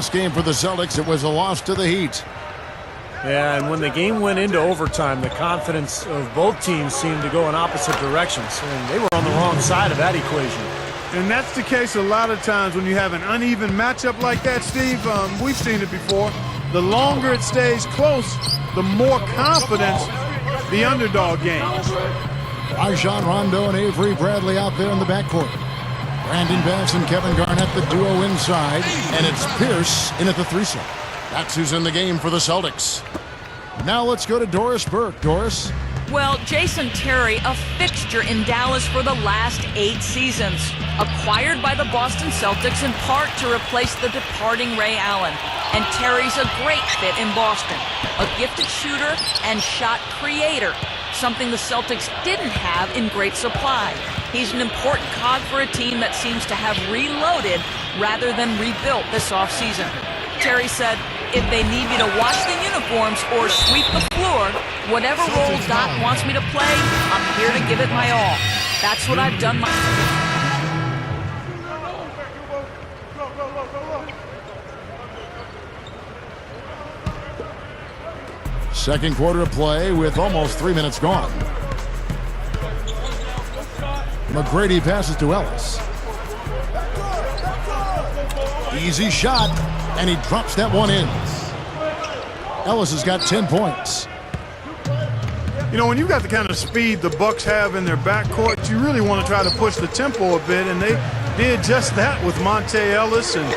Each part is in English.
last game for the Celtics, it was a loss to the Heat. Yeah, and when the game went into overtime, the confidence of both teams seemed to go in opposite directions, and they were on the wrong side of that equation. And that's the case a lot of times when you have an uneven matchup like that, Steve. We've seen it before. The longer it stays close, the more confidence the underdog gains. Rajon Rondo and Avery Bradley out there in the backcourt. Brandon Bass and Kevin Garnett, the duo inside, and it's Pierce in at the threesome. That's who's in the game for the Celtics. Now let's go to Doris Burke. Doris? Well, Jason Terry, a fixture in Dallas for the last 8 seasons. Acquired by the Boston Celtics in part to replace the departing Ray Allen. And Terry's a great fit in Boston. A gifted shooter and shot creator, something the Celtics didn't have in great supply. He's an important cog for a team that seems to have reloaded rather than rebuilt this offseason. Terry said, "If they need me to wash the uniforms or sweep the floor, whatever role Doc wants me to play, I'm here to give it my all. That's what I've done Second quarter of play with almost 3 minutes gone. McGrady passes to Ellis. Easy shot, and he drops that one in. Ellis has got 10 points. You know, when you've got the kind of speed the Bucks have in their backcourt, you really want to try to push the tempo a bit, and they did just that with Monte Ellis and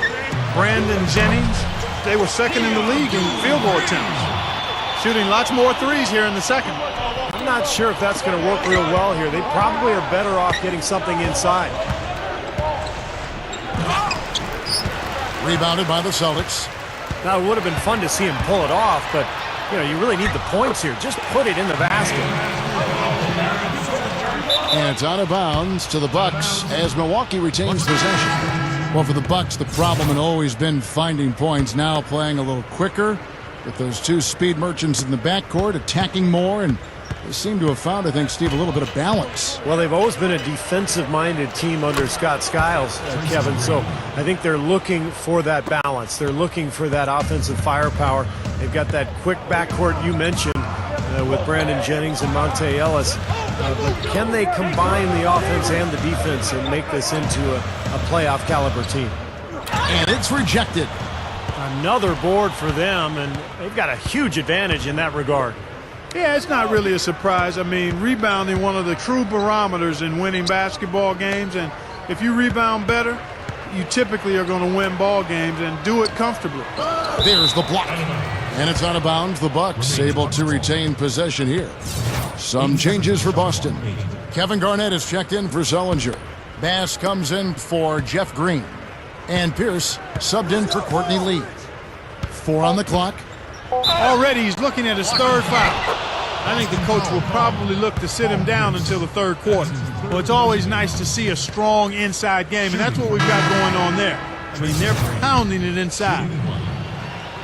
Brandon Jennings. They were second in the league in field goal attempts. Shooting lots more threes here in the second. I'm not sure if that's going to work real well here. They probably are better off getting something inside. Rebounded by the Celtics. Now, it would have been fun to see him pull it off, but, you know, you really need the points here. Just put it in the basket. And it's out of bounds to the Bucks as Milwaukee retains possession. Well, for the Bucks, the problem had always been finding points. Now playing a little quicker with those two speed merchants in the backcourt, attacking more, and they seem to have found, I think, Steve, a little bit of balance. Well, they've always been a defensive-minded team under Scott Skiles, Kevin, so I think they're looking for that balance. They're looking for that offensive firepower. They've got that quick backcourt you mentioned with Brandon Jennings and Monte Ellis. But can they combine the offense and the defense and make this into a playoff caliber team? And it's rejected. Another board for them, and they've got a huge advantage in that regard. Yeah, it's not really a surprise. I mean, rebounding one of the true barometers in winning basketball games, and if you rebound better, you typically are going to win ball games and do it comfortably. There's the block. And it's out of bounds. The Bucks able to retain possession here. Some changes for Boston. Kevin Garnett is checked in for Sullinger. Bass comes in for Jeff Green. And Pierce subbed in for Courtney Lee. 4 on the clock. Already he's looking at his third foul. I think the coach will probably look to sit him down until the third quarter. Well, it's always nice to see a strong inside game, and that's what we've got going on there. I mean, they're pounding it inside.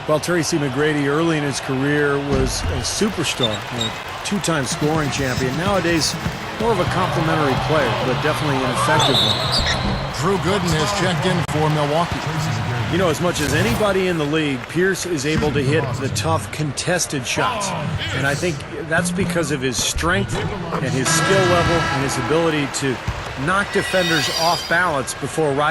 Well, Terry C. McGrady early in his career was a superstar, a 2-time scoring champion. Nowadays, more of a complimentary player, but definitely an effective one. Drew Gooden has checked in for Milwaukee. You know, as much as anybody in the league, Pierce is able to hit the tough contested shots. And I think that's because of his strength and his skill level and his ability to knock defenders off balance before rising.